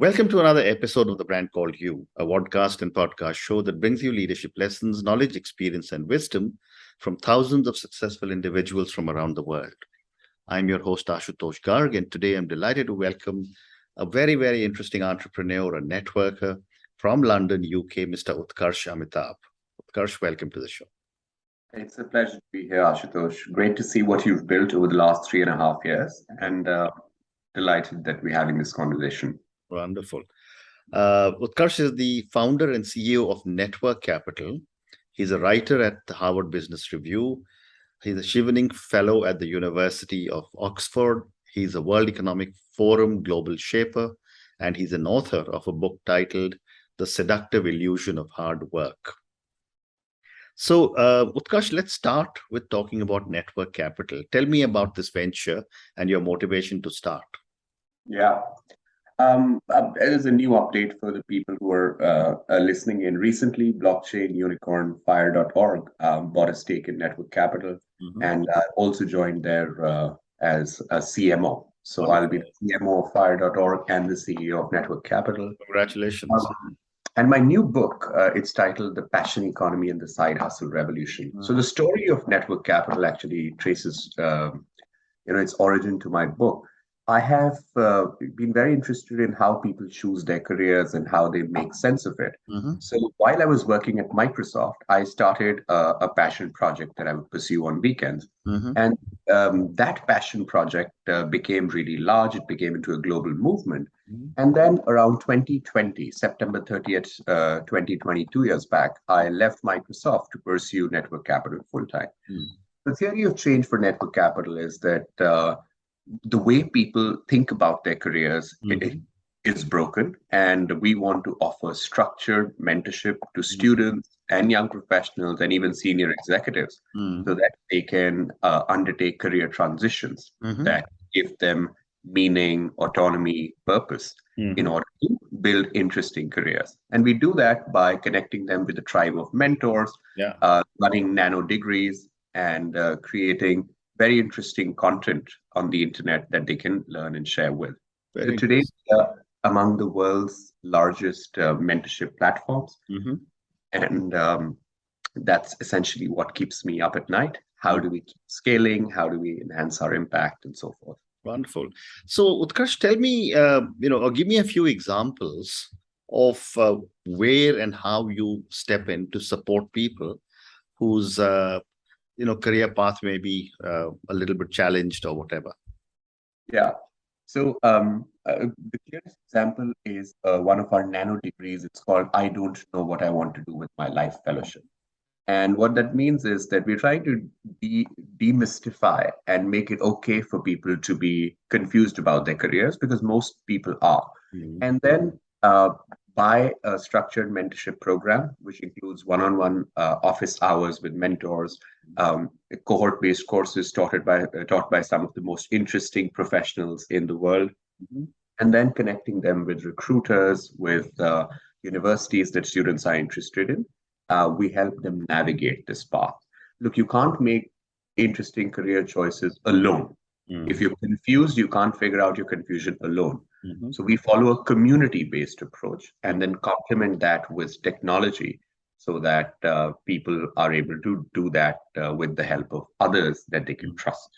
Welcome to another episode of The Brand Called You, a podcast and podcast show that brings you leadership lessons, knowledge, experience, and wisdom from thousands of successful individuals from around the world. I'm your host, Ashutosh Garg, and today I'm delighted to welcome a very interesting entrepreneur and networker from London, UK, Mr. Utkarsh Amitabh. Utkarsh, welcome to the show. It's a pleasure to be here, Ashutosh. Great to see what you've built over the last 3.5 years, and delighted that we're having this conversation. Wonderful. Utkarsh is the founder and CEO of Network Capital. He's a writer at the Harvard Business Review. He's a Chevening Fellow at the University of Oxford. He's a World Economic Forum Global Shaper, and he's an author of a book titled The Seductive Illusion of Hard Work. So, Utkarsh, let's start with talking about Network Capital. Tell me about this venture and your motivation to start. Yeah. There's a new update for the people who are listening in. Recently, blockchain unicorn Fire.org bought a stake in Network Capital, and I also joined there as a CMO. So I'll be the CMO of Fire.org and the CEO of Network Capital. Congratulations. And my new book, it's titled The Passion Economy and the Side Hustle Revolution. So the story of Network Capital actually traces its origin to my book. I have been very interested in how people choose their careers and how they make sense of it. So while I was working at Microsoft, I started a passion project that I would pursue on weekends. And that passion project became really large. It became into a global movement. And then around 2020, September 30th, 2020, 2 years back, I left Microsoft to pursue Network Capital full-time. The theory of change for Network Capital is that the way people think about their careers is broken, and we want to offer structured mentorship to students and young professionals and even senior executives so that they can undertake career transitions that give them meaning, autonomy, purpose in order to build interesting careers. And we do that by connecting them with a tribe of mentors, running nano degrees, and creating very interesting content on the internet that they can learn and share with. So today, among the world's largest mentorship platforms. And that's essentially what keeps me up at night. How do we keep scaling? How do we enhance our impact and so forth? Wonderful. So, Utkarsh, tell me, or give me a few examples of where and how you step in to support people whose career path may be a little bit challenged or whatever. Yeah. So the clearest example is one of our nano degrees. It's called I Don't Know What I Want to Do with My Life Fellowship. And what that means is that we're trying to demystify and make it okay for people to be confused about their careers, because most people are. And then by a structured mentorship program, which includes one-on-one office hours with mentors, cohort-based courses taught by some of the most interesting professionals in the world, and then connecting them with recruiters, with universities that students are interested in. We help them navigate this path. Look, you can't make interesting career choices alone. If you're confused, you can't figure out your confusion alone. So we follow a community-based approach and then complement that with technology so that people are able to do that with the help of others that they can trust.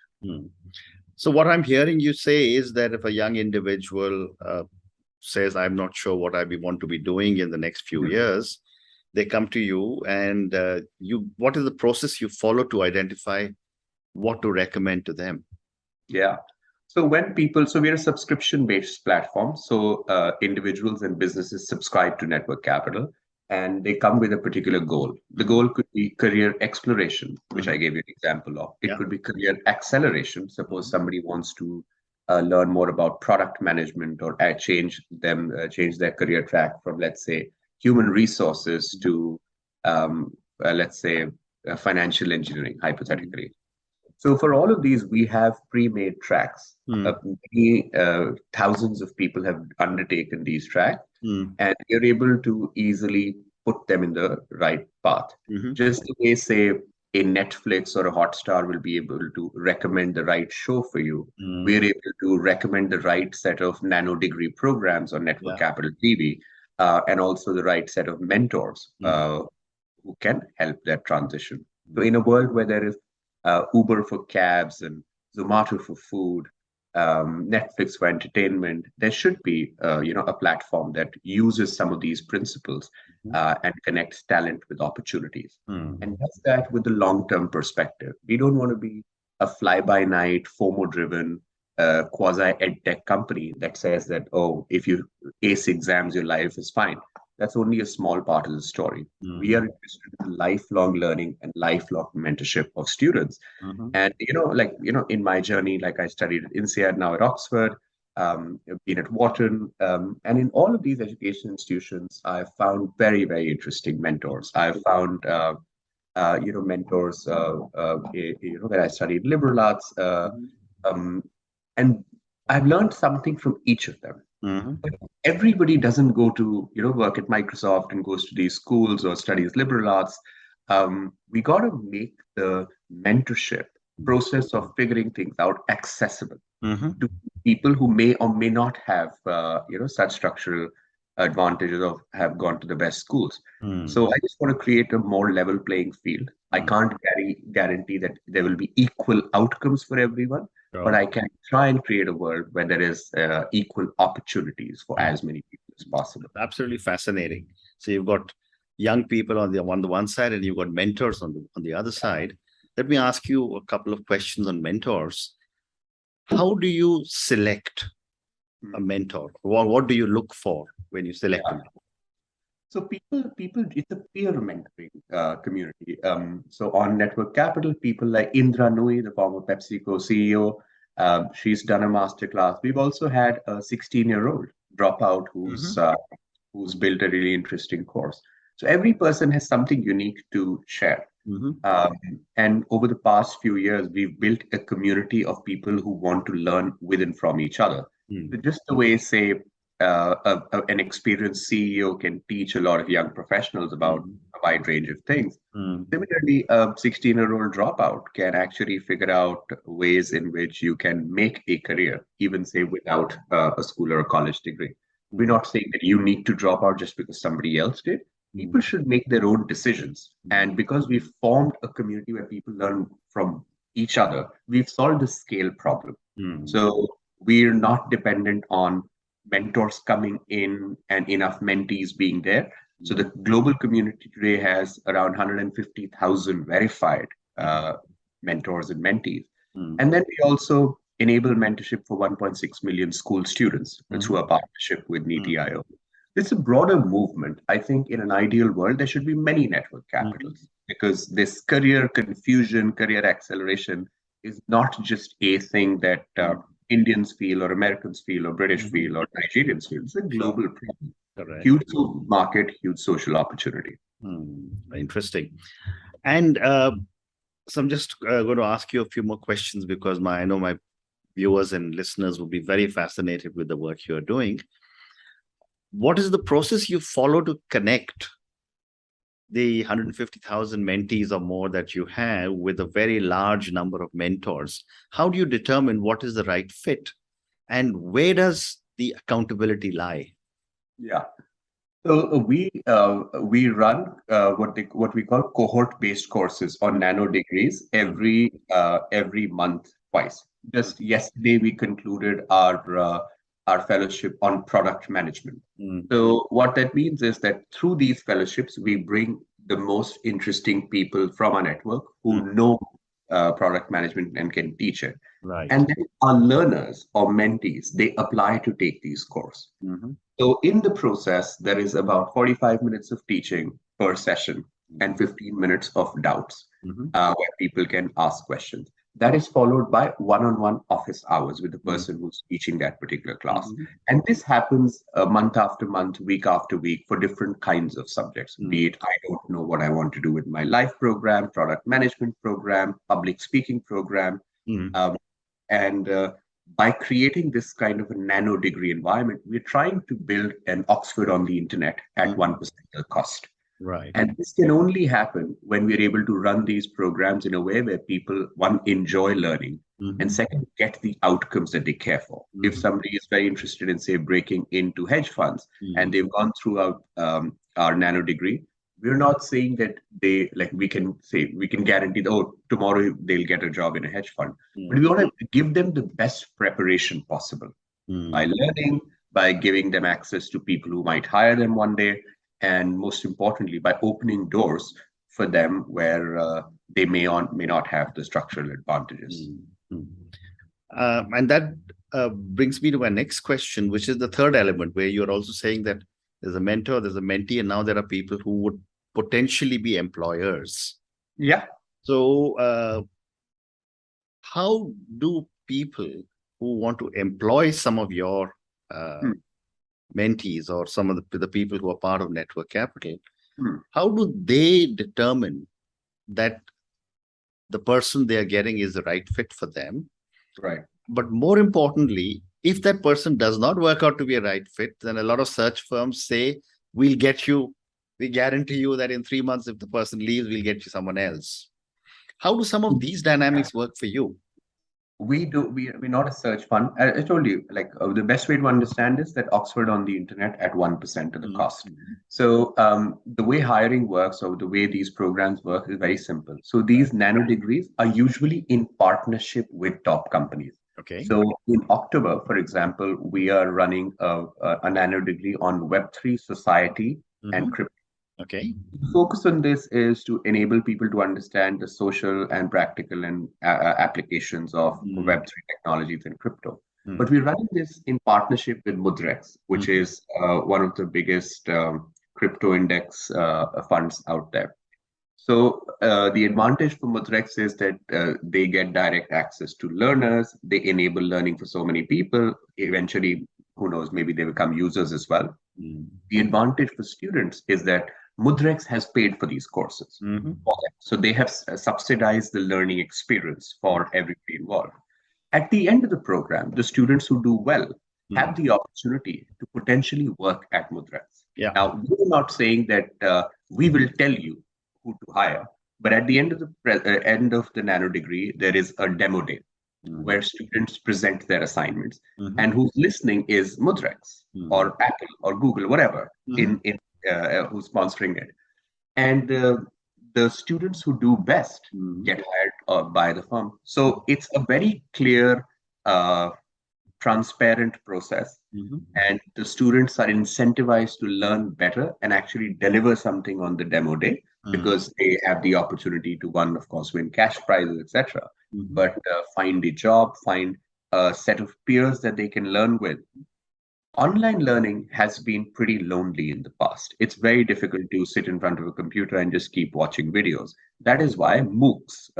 So what I'm hearing you say is that if a young individual says, I'm not sure what I want to be doing in the next few years, they come to you, and what is the process you follow to identify what to recommend to them? Yeah. So we're a subscription-based platform. So individuals and businesses subscribe to Network Capital, and they come with a particular goal. The goal could be career exploration, which I gave you an example of. It could be career acceleration. Suppose somebody wants to learn more about product management or change their career track from, let's say, human resources to, let's say, financial engineering, hypothetically. So for all of these, we have pre-made tracks. Thousands of people have undertaken these tracks, and you're able to easily put them in the right path. Just the way, say, a Netflix or a Hotstar will be able to recommend the right show for you. Mm. We're able to recommend the right set of nano degree programs on Network Yeah. Capital TV, and also the right set of mentors Mm. who can help that transition. So, Mm. in a world where there is Uber for cabs and Zomato for food, Netflix for entertainment, there should be, a platform that uses some of these principles and connects talent with opportunities, Mm. and does that with the long-term perspective. We don't want to be a fly-by-night, FOMO-driven, quasi-edtech company that says that, oh, if you ace exams, your life is fine. That's only a small part of the story. We are Mm. interested in lifelong learning and lifelong mentorship of students. Mhm. And in my journey, like I studied at INSEAD, now at Oxford, I've been at Wharton, and in all of these education institutions, I've found very, very interesting mentors. I've found mentors when I studied liberal arts, Mhm. um, and I've learned something from each of them. Mhm. But everybody doesn't go to work at Microsoft and goes to these schools or studies liberal arts. We got to make the mentorship process of figuring things out accessible Mhm. to people who may or may not have such structural advantages of have gone to the best schools. Mm. So I just want to create a more level playing field. I Mm. can't guarantee that there will be equal outcomes for everyone, but Sure. I can try and create a world where there is equal opportunities for Mm. as many people as possible. Absolutely fascinating. So you've got young people on the one side, and you've got mentors on the other side. Let me ask you a couple of questions on mentors. How do you select a Mm. mentor? What do you look for when you select a Yeah. mentor? So it's a peer mentoring community. So on Network Capital, people like Indra Nui, the former PepsiCo CEO, she's done a master class. We've also had a 16-year-old dropout Mhm. who's built a really interesting course. So every person has something unique to share. Mhm. Um, and over the past few years, we've built a community of people who want to learn with and from each other. So Mm. just the way, say, an experienced CEO can teach a lot of young professionals about Mhm. a wide range of things. Mm. Similarly, a 16-year-old dropout can actually figure out ways in which you can make a career, even say without a school or a college degree. We're Mm. not saying that you need to drop out just because somebody else did. People Mm. should make their own decisions. Mm. And because we've formed a community where people learn from each other, we've solved the scale problem. Mm. So we're not dependent on mentors coming in and enough mentees being there. So the Mm. global community today has around 150,000 verified Mhm. mentors and mentees. Mm. And then we also enable mentorship for 1.6 million school students through Mhm. a partnership with Mm. NITI-IO. It's a broader movement. I think in an ideal world, there should be many network Mhm. capitals because this career confusion, career acceleration is not just a thing that Mm. Indians feel or Americans feel or British Mhm. feel or Nigerians feel. It's a Sure. global problem. Correct. Huge market, huge social opportunity. Interesting. And so I'm just going to ask you a few more questions because I know my viewers and listeners will be very fascinated with the work you're doing. What is the process you follow to connect the 150,000 mentees or more that you have with a very large number of mentors? How do you determine what is the right fit? And where does the accountability lie? Yeah. So we run what we call cohort-based courses on Mm. nano degrees Mm. every month twice. Just yesterday we concluded our fellowship on product management. Mm. So what that means is that through these fellowships we bring the most interesting people from our network Mm. who know product management and can teach it, Right. and then our learners or mentees they apply to take these courses. Mhm. So in the process, there is about 45 minutes of teaching per session and 15 minutes of doubts Mhm. where people can ask questions. That is followed by one-on-one office hours with the Mhm. person who's teaching that particular class. Mhm. And this happens month after month, week after week for different kinds of subjects, be Mm. it I don't know what I want to do with my life program, product management program, public speaking program, Mm. um, and by creating this kind of a nano degree environment, we're trying to build an Oxford on the internet at Mhm. 1% of the cost. Right. And this can only happen when we're able to run these programs in a way where people, one, enjoy learning, and Mm-hmm. second, get the outcomes that they care for. If Mm-hmm. somebody is very interested in, say, breaking into hedge funds Mm-hmm. and they've gone through our nano degree, we're not saying that they, like, we can say, we can guarantee that, oh, tomorrow they'll get a job in a hedge fund. But we want to give them the best preparation possible by Mm-hmm. learning, by giving them access to people who might hire them one day, and most importantly, by opening doors for them where they may not have the structural advantages. Mm-hmm. And that brings me to my next question, which is the third element, where you're also saying that there's a mentor, there's a mentee, and now there are people who would potentially be employers. Yeah. So, how do people who want to employ some of your uh, Hmm. mentees or some of the people who are part of Network Capital, Hmm. how do they determine that the person they are getting is the right fit for them? Right. But more importantly, if that person does not work out to be a right fit, then a lot of search firms say, we'll get you, we guarantee you that in 3 months, if the person leaves, we'll get you someone else. How do some of these dynamics work for you? We're not a search fund. I told you, like, the best way to understand is that Oxford on the internet at 1% of the cost. Mm-hmm. So the way hiring works, or the way these programs work, is very simple. So these nano degrees are usually in partnership with top companies. Okay. So in October, for example, we are running a nano degree on Web3 society and Mm-hmm. crypto. Okay. The focus on this is to enable people to understand the social and practical and applications of Web3 technologies and crypto. But Mm-hmm. we're running this in partnership with Mudrex, which Mm-hmm. is one of the biggest crypto index funds out there. So the advantage for Mudrex is that they get direct access to learners. They enable learning for so many people. Eventually, who knows, maybe they become users as well. The advantage for students is that Mudrex has paid for these courses Mm-hmm. for them. So they have subsidized the learning experience for everybody involved. At the end of the program, the students who do well Mm-hmm. have the opportunity to potentially work at Mudrex. Yeah. Now, we're not saying that we will tell you who to hire, but at the end of end of the nano degree, there is a demo day Mm-hmm. where students present their assignments, Mm-hmm. and who's listening is Mudrex Mm-hmm. or Apple or Google, whatever, Mm-hmm. in who's sponsoring it. And the students who do best Mm-hmm. get hired by the firm. So it's a very clear, uh, transparent process, Mm-hmm. and the students are incentivized to learn better and actually deliver something on the demo day, because they have the opportunity to, one, of course, win cash prizes, etc., Mm-hmm. but find a job, find a set of peers that they can learn with. Online learning has been pretty lonely in the past. It's very difficult to sit in front of a computer and just keep watching videos. That is why MOOCs,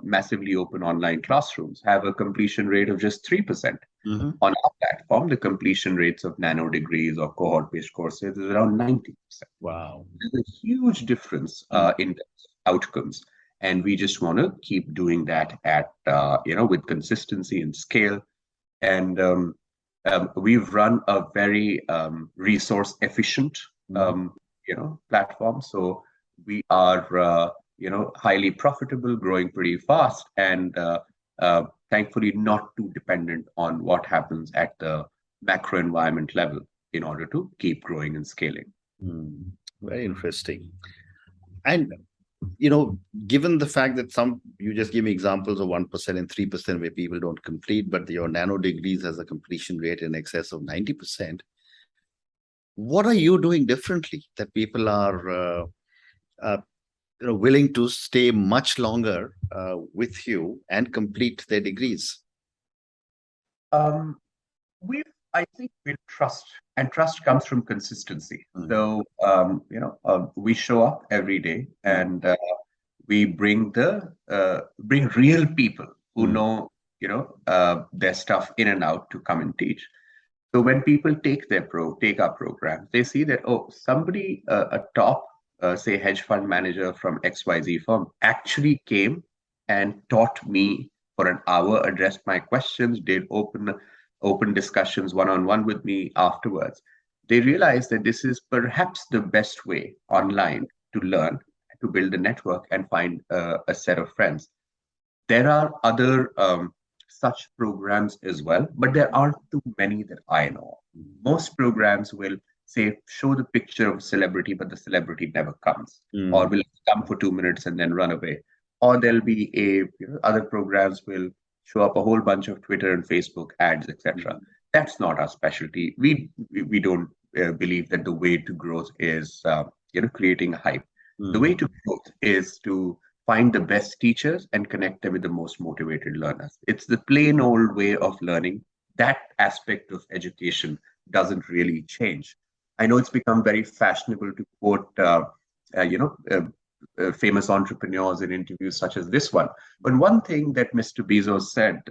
massively open online classrooms, have a completion rate of just 3%. Mm-hmm. On our platform, the completion rates of nano degrees or cohort-based courses is around 90%. Wow. There's a huge difference in outcomes, and we just want to keep doing that at with consistency and scale. And we've run a very resource efficient Mm-hmm. platform. So we are highly profitable, growing pretty fast, and thankfully not too dependent on what happens at the macro environment level in order to keep growing and scaling. Mm. Very interesting. And given the fact that some you just give me examples of 1% and 3% where people don't complete, but your nano degrees has a completion rate in excess of 90%. What are you doing differently that people are uh, willing to stay much longer with you and complete their degrees? Um, we I think we trust, and trust comes from consistency. Mm, So we show up every day, mm, and we bring real people who mm, know their stuff in and out to come and teach. So when people take our programs, they see that, oh, somebody, a top, say, hedge fund manager from XYZ firm actually came and taught me for an hour, addressed my questions, did open discussions one-on-one with me afterwards. They realized that this is perhaps the best way mm, online to learn, to build a network and find a set of friends. There are other such programs as well, but there aren't too many that I know. Most programs will say, show the picture of a celebrity, but the celebrity never comes, or will come for 2 minutes and then run away. Or there'll be other programs will show up a whole bunch of Twitter and Facebook ads, etc. That's not our specialty. We don't believe that the way to growth is creating hype. The way to growth is to find the best teachers and connect them with the most motivated learners. It's the plain old way of learning. That aspect of education doesn't really change. I know it's become very fashionable to quote, uh, you know, uh, famous entrepreneurs in interviews such as this one. But one thing that Mr. Bezos said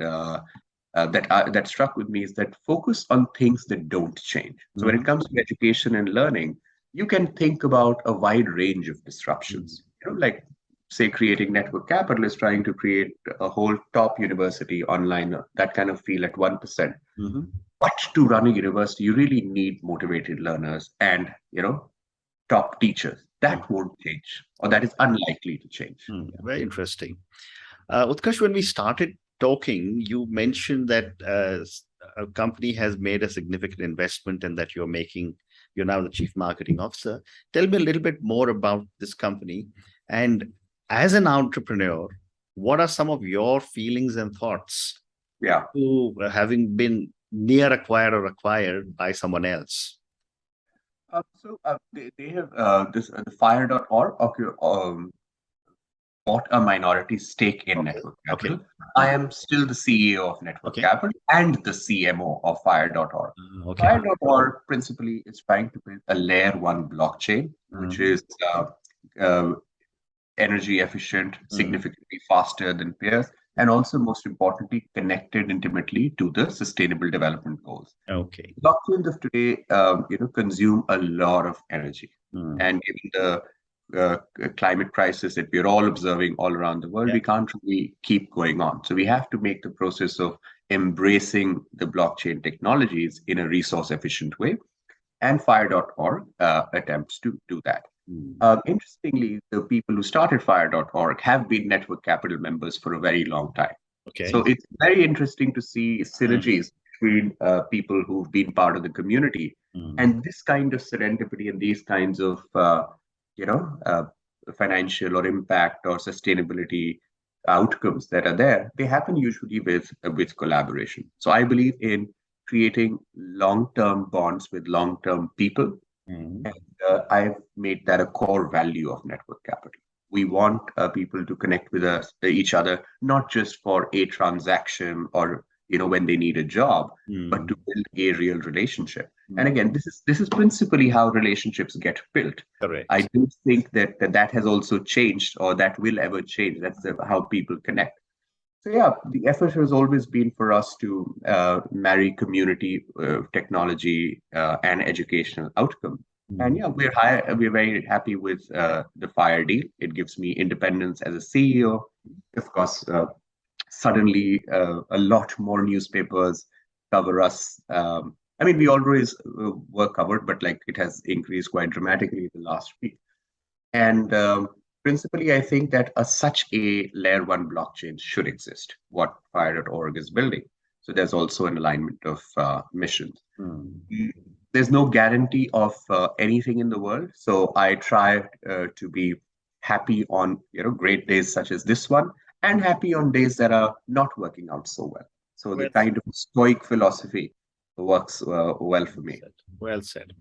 that struck with me is that focus on things that don't change. So when it comes to education and learning, you can think about a wide range of disruptions. Like say creating network capital is trying to create a whole top university online, that kind of feel at 1%. But to run a university, you really need motivated learners and top teachers. That won't change, or that is unlikely to change. Very interesting. Utkarsh, when we started talking, you mentioned that a company has made a significant investment and that you're now the chief marketing officer. Tell me a little bit more about this company. And as an entrepreneur, what are some of your feelings and thoughts to having been near acquired or acquired by someone else? They have the fire.org bought a minority stake in Network Capital. I am still the CEO of Network Capital and the CMO of fire.org. Fire.org principally is trying to build a layer one blockchain, which is energy efficient, significantly faster than peers, and also most importantly, connected intimately to the sustainable development goals. Blockchains of today, consume a lot of energy, and given the climate crisis that we're all observing all around the world, we can't really keep going on. So we have to make the process of embracing the blockchain technologies in a resource efficient way. And fire.org attempts to do that. Interestingly, the people who started fire.org have been Network Capital members for a very long time. So it's very interesting to see synergies between people who've been part of the community. And this kind of serendipity and these kinds of financial or impact or sustainability outcomes that are there, they happen usually with collaboration. So I believe in creating long-term bonds with long-term people. And I've made that a core value of Network Capital. We want people to connect with each other, not just for a transaction or when they need a job, but to build a real relationship. And again, this is principally how relationships get built. I do think that has also changed, or that will ever change. That's how people connect. So yeah, the effort has always been for us to marry community, technology, and educational outcome. And yeah, we're very happy with the Fire deal. It gives me independence as a CEO. Of course, suddenly a lot more newspapers cover us. We always were covered, but it has increased quite dramatically the last week. And principally, I think that such a layer one blockchain should exist, what fire.org is building. So there's also an alignment of missions. There's no guarantee of anything in the world. So I try to be happy on great days such as this one, and happy on days that are not working out so well. So the kind of stoic philosophy works well for me. Well said.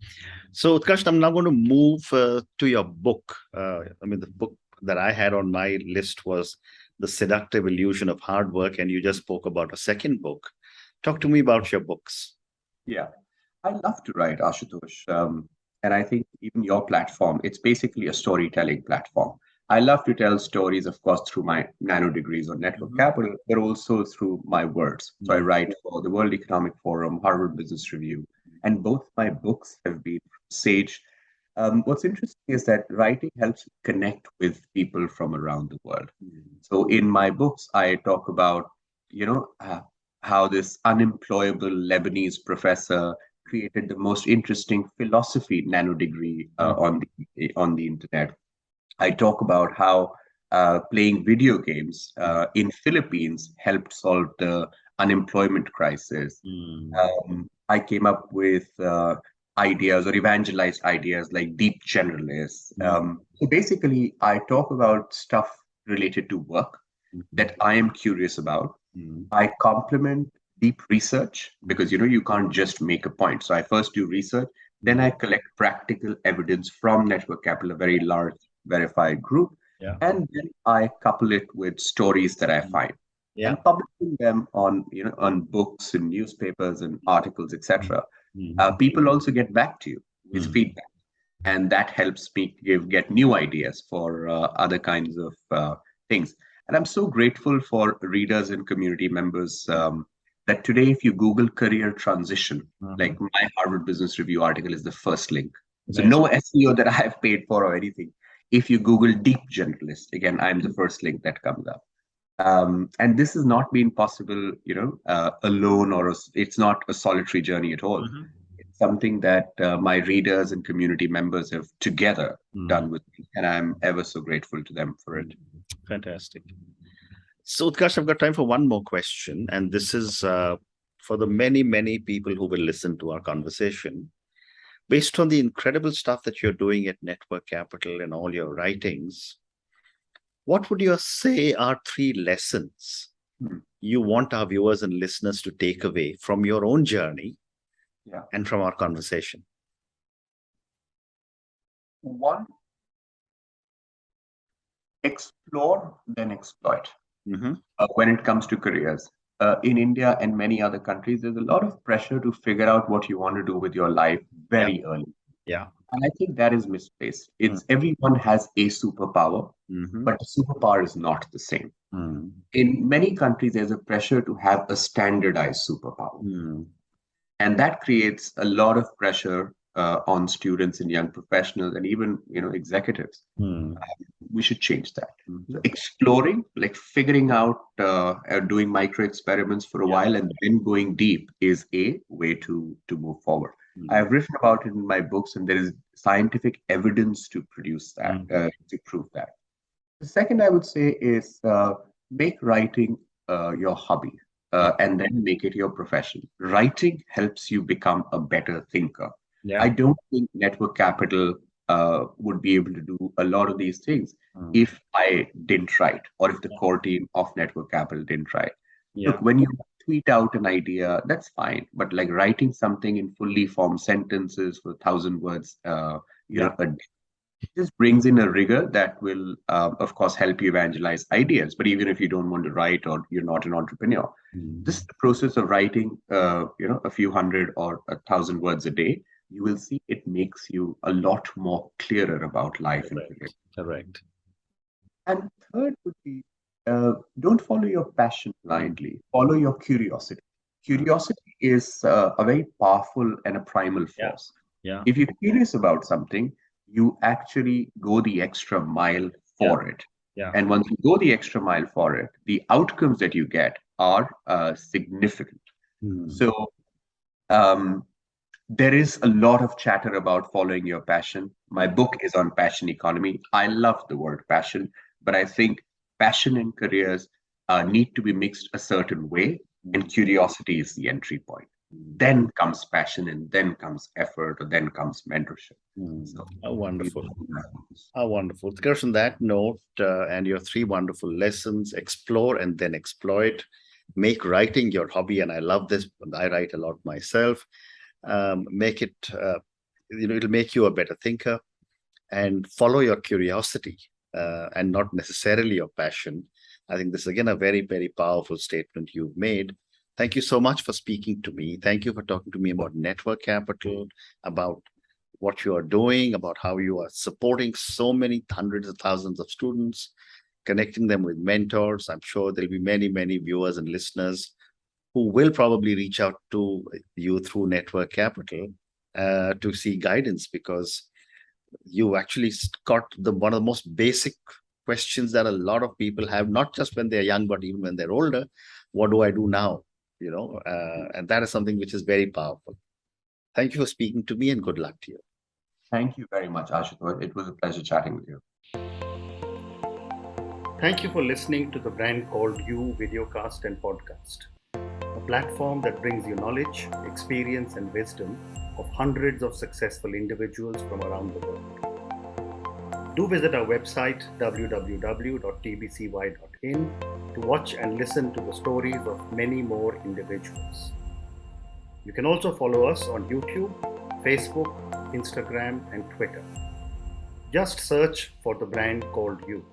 So, Utkarsh, I'm now going to move to your book. The book that I had on my list was The Seductive Illusion of Hard Work, and you just spoke about a second book. Talk to me about your books. Yeah, I love to write, Ashutosh. And I think even your platform, it's basically a storytelling platform. I love to tell stories, of course, through my nano degrees on Network Capital, but also through my words. So I write for the World Economic Forum, Harvard Business Review, and both my books have been Sage. What's interesting is that writing helps connect with people from around the world. So in my books, I talk about, how this unemployable Lebanese professor created the most interesting philosophy nano degree on the internet. I talk about how playing video games in Philippines helped solve the unemployment crisis. Mm. I came up with ideas or evangelized ideas like deep generalists. Mm. So basically, I talk about stuff related to work Mhm. that I am curious about. Mm. I complement deep research because you can't just make a point. So I first do research, then Mm. I collect practical evidence from Network Capital, a very large verified group, Yeah. and then I couple it with stories that I Mm. find Yeah. and publishing them on on books and newspapers and articles, Mm. etc. Mm. People also get back to you with Mm. feedback, and that helps me get new ideas for other kinds of things. And I'm so grateful for readers and community members that today, if you Google career transition, Uh-huh. like my Harvard Business Review article is the first link. So Nice. no SEO that I have paid for or anything. If you Google deep generalist, again, I'm the first link that comes up. And this has not been possible, alone, or it's not a solitary journey at all. Mhm. It's something that my readers and community members have together Mm. done with me, and I'm ever so grateful to them for it. Mm. Fantastic. So, Utkarsh, I've got time for one more question, and this is for the many, many people who will listen to our conversation. Based on the incredible stuff that you're doing at Network Capital and all your writings, what would you say are three lessons Hmm. you want our viewers and listeners to take away from your own journey Yeah. and from our conversation? One, explore, then exploit. Hmm. When it comes to careers. In India and many other countries, there's a lot of pressure to figure out what you want to do with your life Yeah, very early. yeah. And I think that is misplaced. It's Mm-hmm. everyone has a superpower, Mm-hmm. but the superpower is not the same. Mm-hmm. In many countries, there's a pressure to have a standardized superpower. Mm-hmm. And that creates a lot of pressure on students and young professionals and even executives. We should change that. So Mm-hmm. exploring, like figuring out, doing micro experiments for a Yeah. while and then going deep is a way to move forward. I Mm-hmm. have written about it in my books, and there is scientific evidence to produce that, to prove that. The second I would say is make writing your hobby Yeah. and then make it your profession. Writing helps you become a better thinker. Yeah. I don't think network capital would be able to do a lot of these things Mm. if I didn't write or if the core team of network capital didn't write. Yeah. Look, when you tweet out an idea, that's fine, but like writing something in fully formed sentences for 1,000 words, Yeah. a just brings in a rigor that will, of course, help you evangelize ideas. But even if you don't want to write or you're not an entrepreneur, Mm. this process of writing, a few hundred or 1,000 words a day, you will see it makes you a lot more clearer about life and career. Correct. Correct. And third would be don't follow your passion blindly, follow your curiosity. Mm. Curiosity is a very powerful and a primal Yeah. force. Yeah. If you're curious about something, you actually go the extra mile Yeah. for it. Yeah. And once you go the extra mile for it, the outcomes that you get are significant. Mm. So um, there is a lot of chatter about following your passion. My Mm. book is on passion economy. I love the word passion, but I think passion and careers need to be mixed a certain way, and Mm. curiosity is the entry point. Mm. Then comes passion, and then comes effort, or then comes mentorship. Mm. So, How these wonderful. are my focus. How wonderful. Utkarsh, on that note, and your three wonderful lessons: explore and then exploit, make writing your hobby. And I love this. I write a lot myself. Make it, it'll make you a better thinker, and follow your curiosity and not necessarily your passion. I think this is again a very, very powerful statement you've made. Thank you so much for speaking to me. Thank you for talking to me about network capital, about what you are doing, about how you are supporting so many hundreds of thousands of students, connecting them with mentors. I'm sure there'll be many, many viewers and listeners who will probably reach out to you through network capital to see guidance, because you actually got the one of the most basic questions that a lot of people have, not just when they're young, but even when they're older. What do I do now? And that is something which is very powerful. Thank you for speaking to me, and good luck to you. Thank you very much, Ashutosh. It was a pleasure chatting with you. Thank you for listening to the Brand Called You videocast and podcast, a platform that brings you knowledge, experience, and wisdom of hundreds of successful individuals from around the world. Do visit our website www.tbcy.in to watch and listen to the stories of many more individuals. You can also follow us on YouTube, Facebook, Instagram, and Twitter. Just search for the Brand Called You.